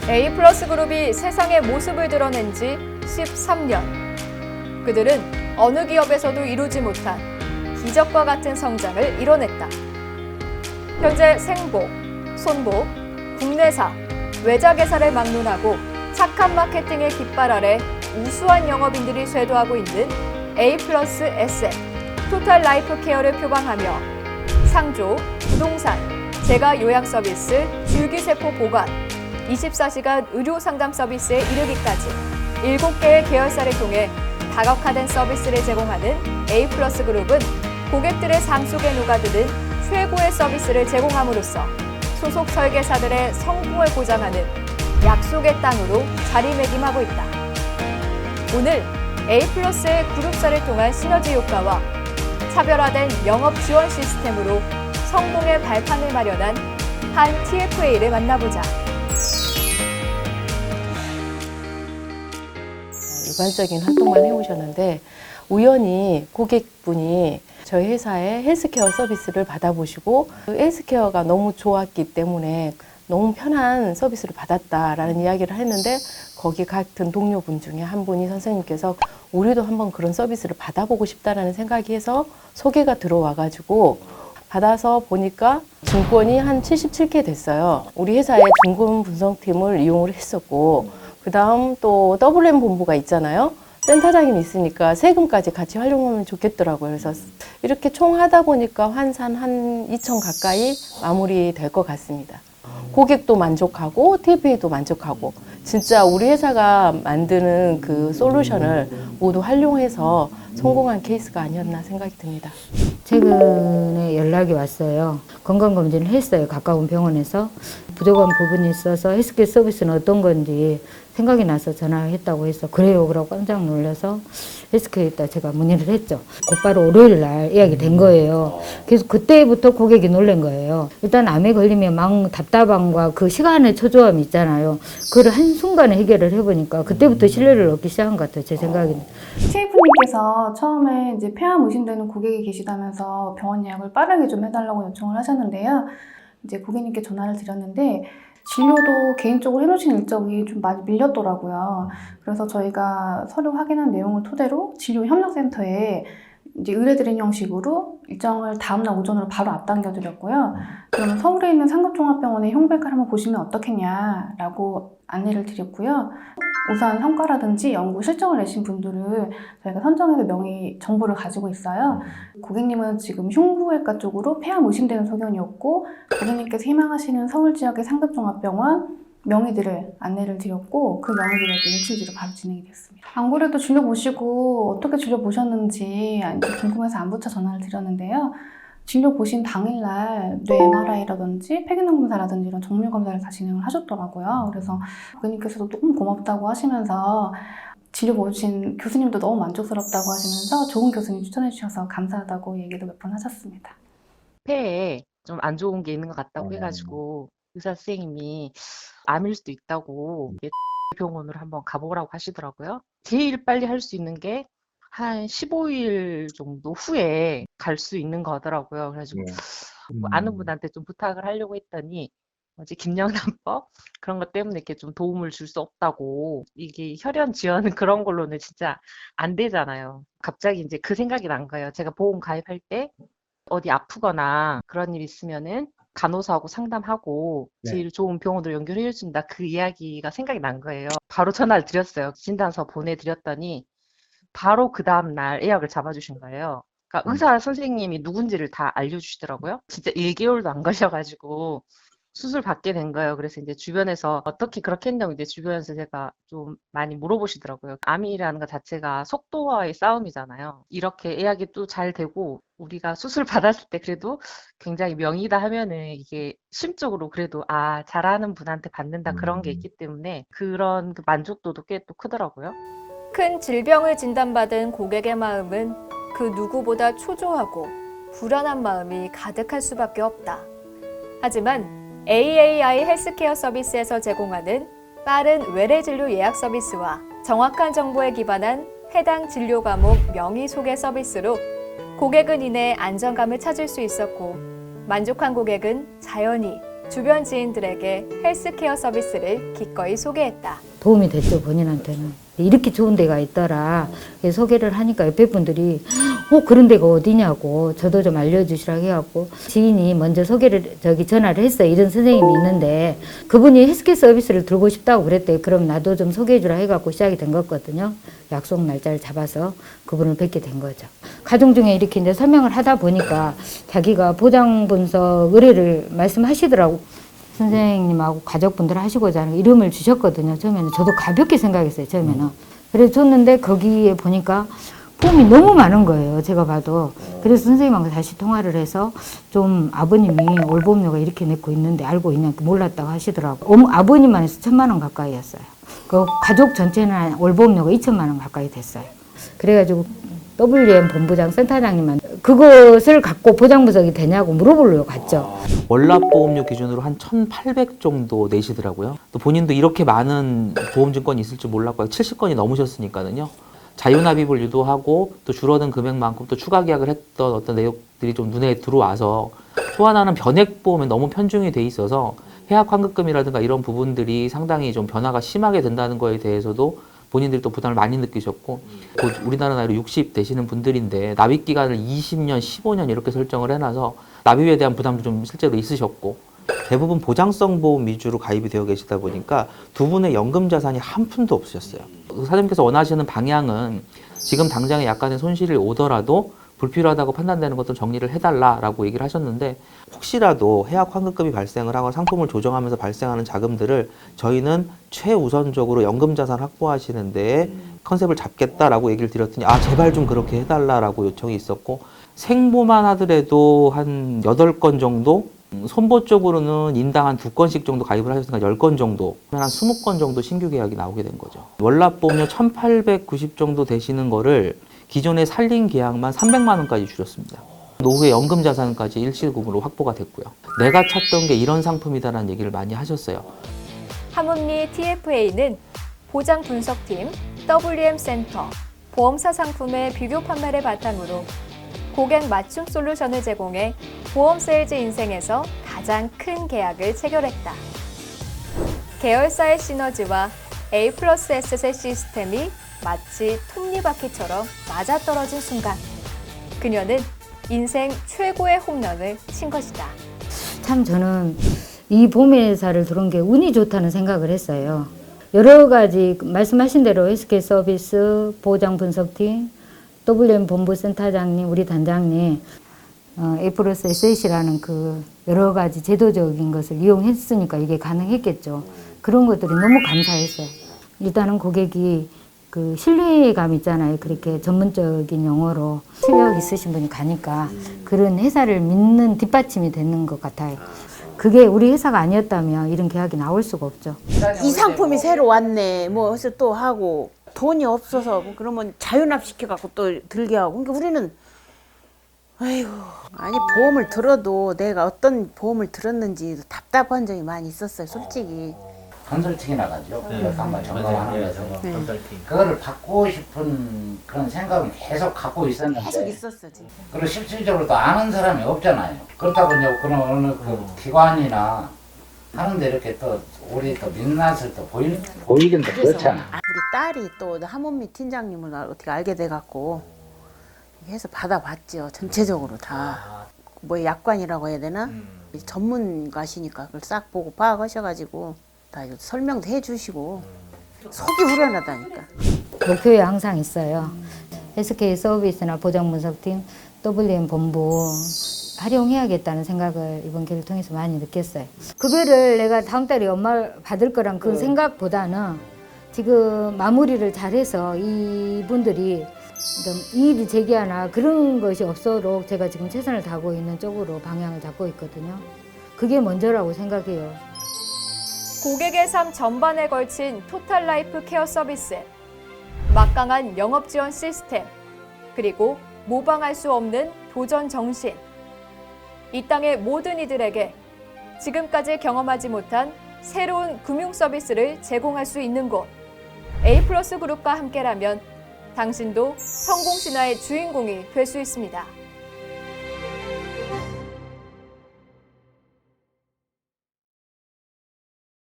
A+ 그룹이 세상의 모습을 드러낸 지 13년. 그들은 어느 기업에서도 이루지 못한 기적과 같은 성장을 이뤄냈다. 현재 생복, 손복, 국내사, 외자개사를 막론하고 착한 마케팅의 깃발 아래 우수한 영업인들이 쇄도하고 있는 A+SM, 토탈 라이프 케어를 표방하며 상조, 부동산, 재가 요양 서비스, 줄기세포 보관, 24시간 의료 상담 서비스에 이르기까지 7개의 계열사를 통해 다각화된 서비스를 제공하는 A+ 그룹은 고객들의 삶 속에 녹아드는 최고의 서비스를 제공함으로써 소속 설계사들의 성공을 보장하는 약속의 땅으로 자리매김하고 있다. 오늘 A+의 그룹사를 통한 시너지 효과와 차별화된 영업 지원 시스템으로 성공의 발판을 마련한 한 TFA를 만나보자. 일반적인 활동만 해오셨는데 우연히 고객분이 저희 회사의 헬스케어 서비스를 받아보시고 그 헬스케어가 너무 좋았기 때문에 너무 편한 서비스를 받았다라는 이야기를 했는데 거기 같은 동료분 중에 한 분이 선생님께서 우리도 한번 그런 서비스를 받아보고 싶다라는 생각이 해서 소개가 들어와가지고 받아서 보니까 증권이 한 77개 됐어요. 우리 회사의 증권 분석팀을 이용을 했었고 그 다음 또 WM 본부가 있잖아요. 센터장님이 있으니까 세금까지 같이 활용하면 좋겠더라고요. 그래서 이렇게 총 하다 보니까 환산 한 2천 가까이 마무리될 것 같습니다. 고객도 만족하고 TFA도 만족하고 진짜 우리 회사가 만드는 그 솔루션을 모두 활용해서 성공한 케이스가 아니었나 생각이 듭니다. 최근에 연락이 왔어요. 건강검진을 했어요. 가까운 병원에서. 부족한 부분이 있어서 헬스케어 서비스는 어떤 건지 생각이 나서 전화했다고 해서 그래요. 그러고 깜짝 놀라서 헬스케어에다 제가 문의를 했죠. 곧바로 월요일 날 예약이 된 거예요. 그래서 그때부터 고객이 놀란 거예요. 일단 암에 걸리면 막 답답함과 그 시간의 초조함이 있잖아요. 그걸 한순간에 해결을 해보니까 그때부터 신뢰를 얻기 시작한 것 같아요. 제 생각에는. TF님께서 처음에 이제 폐암 의심되는 고객이 계시다면서 병원 예약을 빠르게 좀 해달라고 요청을 하셨는데요. 이제 고객님께 전화를 드렸는데 진료도 개인적으로 해놓으신 일정이 좀 많이 밀렸더라고요. 그래서 저희가 서류 확인한 내용을 토대로 진료 협력센터에 이제 의뢰드린 형식으로 일정을 다음날 오전으로 바로 앞당겨 드렸고요. 그러면 서울에 있는 상급종합병원의 흉백을 한번 보시면 어떻겠냐라고 안내를 드렸고요. 우선 성과라든지 연구 실적을 내신 분들을 저희가 선정해서 명의 정보를 가지고 있어요. 고객님은 지금 흉부외과 쪽으로 폐암 의심되는 소견이었고 고객님께서 희망하시는 서울 지역의 상급종합병원 명의들을 안내를 드렸고 그 명의들에도 일주일 뒤로 바로 진행이 됐습니다. 안 그래도 진료 보시고 어떻게 진료 보셨는지 궁금해서 안부처 전화를 드렸는데요. 진료 보신 당일날 뇌 MRI라든지 폐기능 검사라든지 이런 정밀 검사를 다 진행을 하셨더라고요. 그래서 고객님께서도 너무 고맙다고 하시면서 진료 보신 교수님도 너무 만족스럽다고 하시면서 좋은 교수님 추천해 주셔서 감사하다고 얘기도 몇 번 하셨습니다. 폐에 좀 안 좋은 게 있는 것 같다고 해가지고 의사 선생님이 암일 수도 있다고 병원으로 한번 가보라고 하시더라고요. 제일 빨리 할 수 있는 게 한 15일 정도 후에 갈 수 있는 거더라고요. 그래가지고 뭐 아는 분한테 좀 부탁을 하려고 했더니 뭐지 김영란법 그런 것 때문에 이렇게 좀 도움을 줄 수 없다고 이게 혈연 지원은 그런 걸로는 진짜 안 되잖아요. 갑자기 이제 그 생각이 난 거예요. 제가 보험 가입할 때 어디 아프거나 그런 일 있으면은 간호사하고 상담하고 제일 좋은 병원으로 연결해 준다 그 이야기가 생각이 난 거예요. 바로 전화를 드렸어요. 진단서 보내드렸더니 바로 그 다음날 예약을 잡아주신 거예요. 그러니까 의사 선생님이 누군지를 다 알려주시더라고요. 진짜 1개월도 안 걸려가지고 수술 받게 된 거예요. 그래서 이제 주변에서 어떻게 그렇게 했냐고 이제 주변에서 제가 좀 많이 물어보시더라고요. 암이라는 것 자체가 속도와의 싸움이잖아요. 이렇게 예약이 또 잘 되고 우리가 수술 받았을 때 그래도 굉장히 명의다 하면은 이게 심적으로 그래도 아 잘하는 분한테 받는다 그런 게 있기 때문에 그런 그 만족도도 꽤 또 크더라고요. 큰 질병을 진단받은 고객의 마음은 그 누구보다 초조하고 불안한 마음이 가득할 수밖에 없다. 하지만 AAI 헬스케어 서비스에서 제공하는 빠른 외래 진료 예약 서비스와 정확한 정보에 기반한 해당 진료 과목 명의 소개 서비스로 고객은 이내 안정감을 찾을 수 있었고 만족한 고객은 자연히 주변 지인들에게 헬스케어 서비스를 기꺼이 소개했다. 도움이 됐죠, 본인한테는. 이렇게 좋은 데가 있더라. 그래서 소개를 하니까 옆에 분들이 그런 데가 어디냐고 저도 좀 알려주시라고 해갖고 지인이 먼저 전화를 했어요. 이런 선생님이 있는데 그분이 헬스케어 서비스를 들고 싶다고 그랬대요. 그럼 나도 좀 소개해주라 해갖고 시작이 된 거거든요. 약속 날짜를 잡아서 그분을 뵙게 된 거죠. 가정 중에 이렇게 이제 설명을 하다 보니까 자기가 보장 분석 의뢰를 말씀하시더라고. 선생님하고 가족분들 하시고자 하는 이름을 주셨거든요. 처음에는 저도 가볍게 생각했어요. 처음에는. 그래서 줬는데 거기에 보니까 폼이 너무 많은 거예요. 제가 봐도. 그래서 선생님하고 다시 통화를 해서 좀 아버님이 올보험료가 이렇게 내고 있는데 알고 있냐 몰랐다고 하시더라고요. 아버님만 해서 1,000만 원 가까이였어요. 그 가족 전체는 올보험료가 2,000만 원 가까이 됐어요. 그래가지고 WM 본부장 센터장님만 그것을 갖고 보장 분석이 되냐고 물어보려고 갔죠. 월납보험료 기준으로 한 1,800 정도 내시더라고요. 또 본인도 이렇게 많은 보험증권이 있을 줄 몰랐고요. 70건이 넘으셨으니까는요. 자유납입을 유도하고 또 줄어든 금액만큼 또 추가 계약을 했던 어떤 내용들이 좀 눈에 들어와서 또 하나는 변액보험에 너무 편중이 돼 있어서 해약 환급금이라든가 이런 부분들이 상당히 좀 변화가 심하게 된다는 거에 대해서도 본인들이 또 부담을 많이 느끼셨고 곧 우리나라 나이로 60 되시는 분들인데 납입 기간을 20년, 15년 이렇게 설정을 해놔서 납입에 대한 부담도 좀 실제로 있으셨고 대부분 보장성 보험 위주로 가입이 되어 계시다 보니까 두 분의 연금 자산이 한 푼도 없으셨어요. 사장님께서 원하시는 방향은 지금 당장에 약간의 손실이 오더라도 불필요하다고 판단되는 것도 정리를 해달라라고 얘기를 하셨는데 혹시라도 해약 환급금이 발생을 하거나 상품을 조정하면서 발생하는 자금들을 저희는 최우선적으로 연금 자산 확보하시는 데에 컨셉을 잡겠다라고 얘기를 드렸더니 제발 좀 그렇게 해달라라고 요청이 있었고 생보만 하더라도 한 8건 정도 손보 쪽으로는 인당 한 2건씩 정도 가입을 하셨으니까 10건 정도, 한 20건 정도 신규 계약이 나오게 된 거죠. 월납보험료 1,890 정도 되시는 거를 기존의 살린 계약만 300만 원까지 줄였습니다. 노후의 연금 자산까지 일시금으로 확보가 됐고요. 내가 찾던 게 이런 상품이다라는 얘기를 많이 하셨어요. 하문리 TFA는 보장 분석팀, WM 센터, 보험사 상품의 비교 판매를 바탕으로 고객 맞춤 솔루션을 제공해 보험 세일즈 인생에서 가장 큰 계약을 체결했다. 계열사의 시너지와 A 플러스 S의 시스템이 마치 톱니바퀴처럼 맞아떨어진 순간 그녀는 인생 최고의 홈런을 친 것이다. 참 저는 이 보험회사를 들어온 게 운이 좋다는 생각을 했어요. 여러 가지 말씀하신 대로 헬스케어 서비스, 보장 분석팀, WM 본부 센터장님, 우리 단장님, A 플러스 SH라는 그 여러 가지 제도적인 것을 이용했으니까 이게 가능했겠죠. 그런 것들이 너무 감사했어요. 일단은 고객이 그 신뢰감 있잖아요. 그렇게 전문적인 용어로 실력 있으신 분이 가니까 그런 회사를 믿는 뒷받침이 되는 것 같아요. 그게 우리 회사가 아니었다면 이런 계약이 나올 수가 없죠. 이 상품이 새로 왔네. 뭐 해서 또 하고 돈이 없어서 뭐 그러면 자유납 시켜갖고 또 들게 하고. 그러니까 우리는 아이고 아니 보험을 들어도 내가 어떤 보험을 들었는지 답답한 점이 많이 있었어요. 솔직히. 컨설팅이 나가죠. 한번 점검하는 거죠. 그거를 받고 싶은 그런 생각은 계속 갖고 있었는데 계속 있었어 지금. 그리고 실질적으로 또 아는 사람이 없잖아요. 그렇다고 이제 그런 어느 그 기관이나 하는데 이렇게 또 우리 또 민낯을 또 보이긴 또 그렇잖아. 우리 딸이 또 하문미 팀장님을 어떻게 알게 돼갖고 해서 받아봤죠. 전체적으로 다. 뭐 약관이라고 해야 되나? 전문가시니까 그걸 싹 보고 파악하셔가지고 다 설명도 해주시고 속이 후련하다니까. 목표에 항상 있어요. 헬스케어 서비스나 보장 분석팀, WM 본부 활용해야겠다는 생각을 이번 기회를 통해서 많이 느꼈어요. 급여를 내가 다음 달에 엄마 받을 거란 그 생각보다는 지금 마무리를 잘해서 이분들이 이의를 제기하나 그런 것이 없도록 제가 지금 최선을 다하고 있는 쪽으로 방향을 잡고 있거든요. 그게 먼저라고 생각해요. 고객의 삶 전반에 걸친 토탈 라이프 케어 서비스, 막강한 영업 지원 시스템, 그리고 모방할 수 없는 도전 정신. 이 땅의 모든 이들에게 지금까지 경험하지 못한 새로운 금융 서비스를 제공할 수 있는 곳. A 플러스 그룹과 함께라면 당신도 성공 신화의 주인공이 될 수 있습니다.